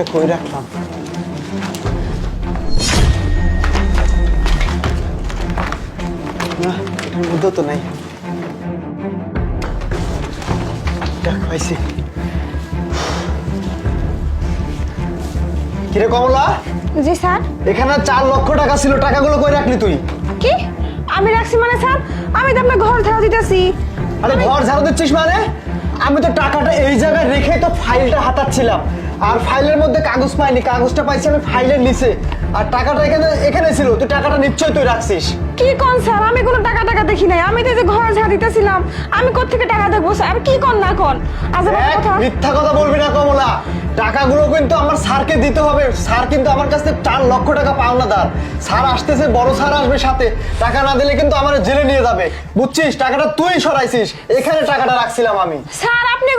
টাকা কই রাখলাম? না, এটার মধ্যে তো নাই। টাকা পাইছি। কিরে কমলা, জি স্যার। এখানে 4 লক্ষ টাকা ছিল, টাকাগুলো কই রাখলি তুই? কি আমি রাখছি মানে স্যার? আমি তো আপনার ঘর ঝাড়ু দিতেছি। আরে ঘর ঝাড়ু দিচ্ছিস মানে? আমি তো টাকাটা এই জায়গায় রেখে তো ফাইলটা হাতাচ্ছিলাম, আর ফাইলের মধ্যে কাগজ পাইনি, কাগজটা পাইছি আমি ফাইলের নিচে, আর টাকাটা এখানে এখানে ছিল। তুই টাকাটা নিশ্চয়ই তুই রাখছিস। কি কোন স্যার? আমি কোনো টাকা টাকা দেখি নাই। আমি তো এই যে ঘর ঝাড়ু দিতেছিলাম। আমি কোত্থেকে টাকা দেখবো স্যার? কি কোন না কোন আজব কথা। মিথ্যা কথা বলবি না কমলা, টাকাগুলো কিন্তু আমার স্যারকে দিতে হবে। স্যার কিন্তু আমার কাছ থেকে 4 লক্ষ টাকা পাওনাদার। স্যার আসতেছে, বড় স্যার আসবে সাথে, টাকা না দিলে কিন্তু আমার জেলে নিয়ে যাবে, বুঝছিস? টাকাটা তুই সরাইছিস, এখানে টাকাটা রাখছিলাম আমি। স্যার আপনি